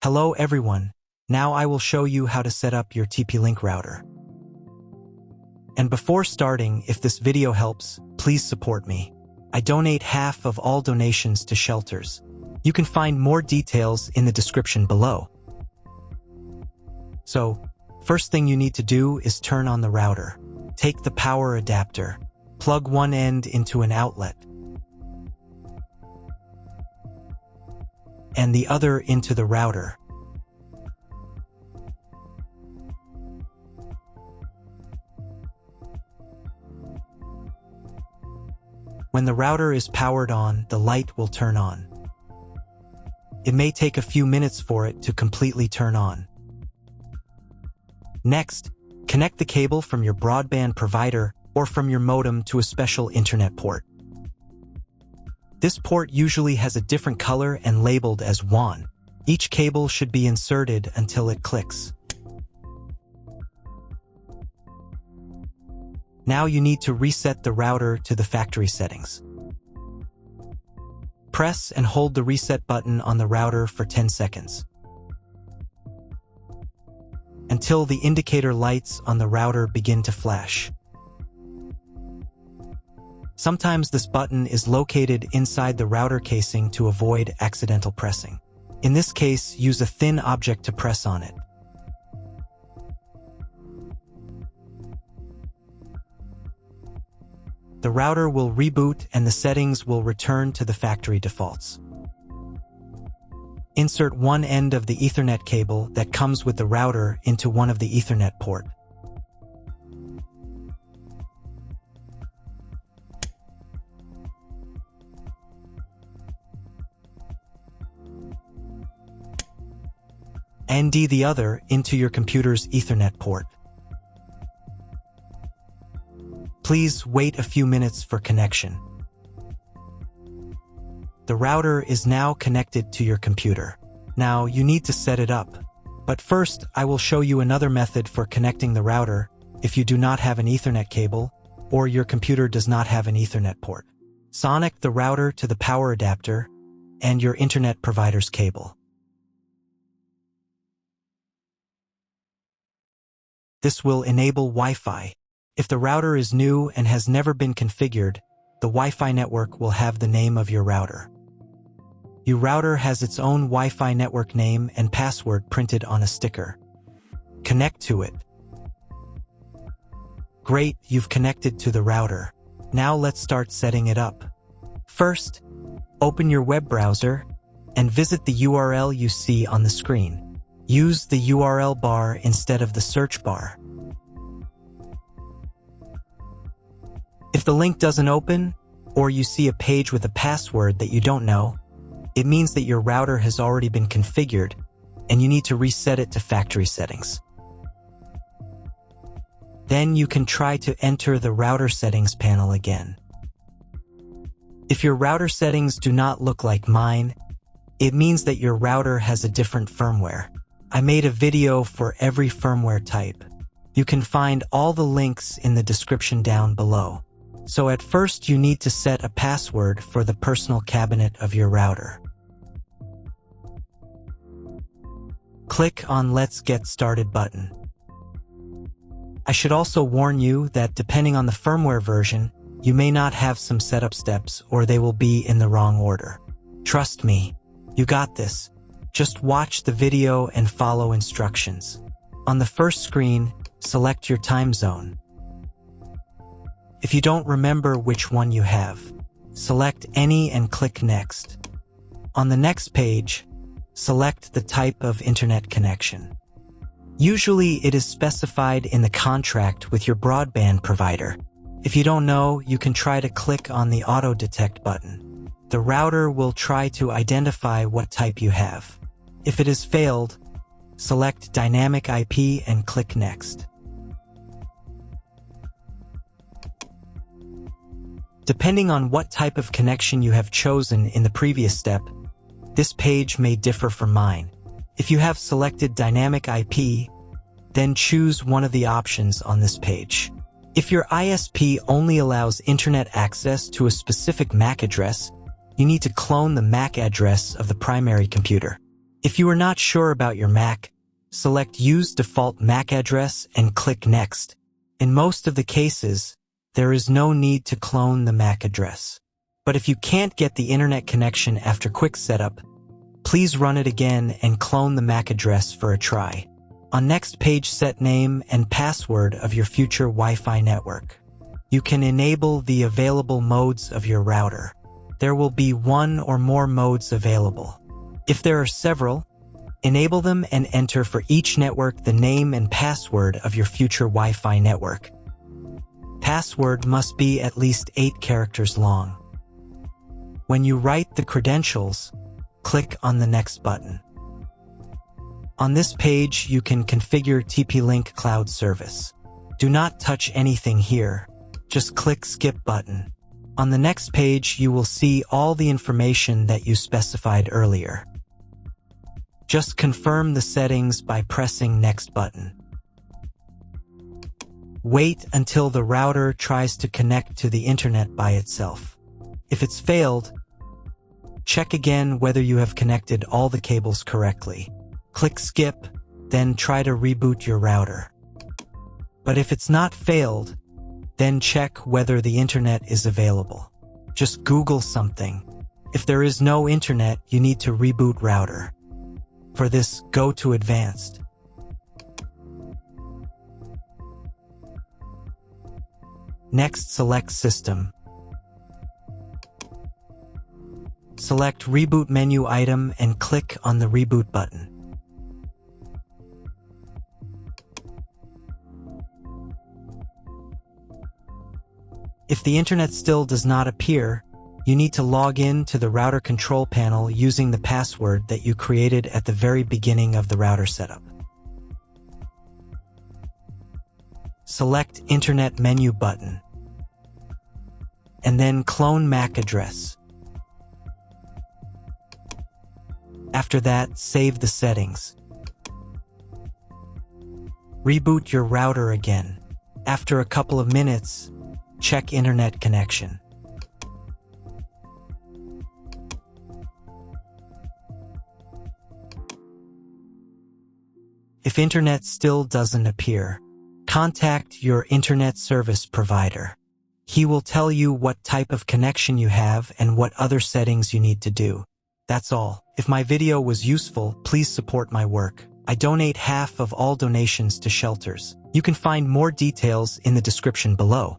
Hello everyone, now I will show you how to set up your TP-Link router. And before starting, if this video helps, please support me. I donate half of all donations to shelters. You can find more details in the description below. So, first thing you need to do is turn on the router. Take the power adapter, plug one end into an outlet, and the other into the router. When the router is powered on, the light will turn on. It may take a few minutes for it to completely turn on. Next, connect the cable from your broadband provider or from your modem to a special internet port. This port usually has a different color and labeled as WAN. Each cable should be inserted until it clicks. Now you need to reset the router to the factory settings. Press and hold the reset button on the router for 10 seconds. Until the indicator lights on the router begin to flash. Sometimes this button is located inside the router casing to avoid accidental pressing. In this case, use a thin object to press on it. The router will reboot and the settings will return to the factory defaults. Insert one end of the Ethernet cable that comes with the router into one of the Ethernet port. And the other into your computer's Ethernet port. Please wait a few minutes for connection. The router is now connected to your computer. Now you need to set it up. But first, I will show you another method for connecting the router if you do not have an Ethernet cable or your computer does not have an Ethernet port. Connect the router to the power adapter and your internet provider's cable. This will enable Wi-Fi. If the router is new and has never been configured, the Wi-Fi network will have the name of your router. Your router has its own Wi-Fi network name and password printed on a sticker. Connect to it. Great, you've connected to the router. Now let's start setting it up. First, open your web browser and visit the URL you see on the screen. Use the URL bar instead of the search bar. If the link doesn't open, or you see a page with a password that you don't know, it means that your router has already been configured and you need to reset it to factory settings. Then you can try to enter the router settings panel again. If your router settings do not look like mine, it means that your router has a different firmware. I made a video for every firmware type. You can find all the links in the description down below. So at first you need to set a password for the personal cabinet of your router. Click on Let's Get Started button. I should also warn you that depending on the firmware version, you may not have some setup steps or they will be in the wrong order. Trust me, you got this. Just watch the video and follow instructions. On the first screen, select your time zone. If you don't remember which one you have, select any and click Next. On the next page, select the type of internet connection. Usually it is specified in the contract with your broadband provider. If you don't know, you can try to click on the Auto Detect button. The router will try to identify what type you have. If it has failed, select Dynamic IP and click Next. Depending on what type of connection you have chosen in the previous step, this page may differ from mine. If you have selected Dynamic IP, then choose one of the options on this page. If your ISP only allows internet access to a specific MAC address, you need to clone the MAC address of the primary computer. If you are not sure about your Mac, select Use Default MAC Address and click Next. In most of the cases, there is no need to clone the MAC address. But if you can't get the internet connection after quick setup, please run it again and clone the MAC address for a try. On next page, set name and password of your future Wi-Fi network. You can enable the available modes of your router. There will be one or more modes available. If there are several, enable them and enter for each network the name and password of your future Wi-Fi network. Password must be at least 8 characters long. When you write the credentials, click on the Next button. On this page, you can configure TP-Link Cloud Service. Do not touch anything here. Just click Skip button. On the next page, you will see all the information that you specified earlier. Just confirm the settings by pressing Next button. Wait until the router tries to connect to the internet by itself. If it's failed, check again whether you have connected all the cables correctly. Click Skip, then try to reboot your router. But if it's not failed, then check whether the internet is available. Just Google something. If there is no internet, you need to reboot router. For this, go to Advanced. Next, select System. Select Reboot menu item and click on the Reboot button. If the internet still does not appear, you need to log in to the router control panel using the password that you created at the very beginning of the router setup. Select Internet menu button, and then clone MAC address. After that, save the settings. Reboot your router again. After a couple of minutes, check internet connection. If internet still doesn't appear, contact your internet service provider. He will tell you what type of connection you have and what other settings you need to do. That's all. If my video was useful, please support my work. I donate half of all donations to shelters. You can find more details in the description below.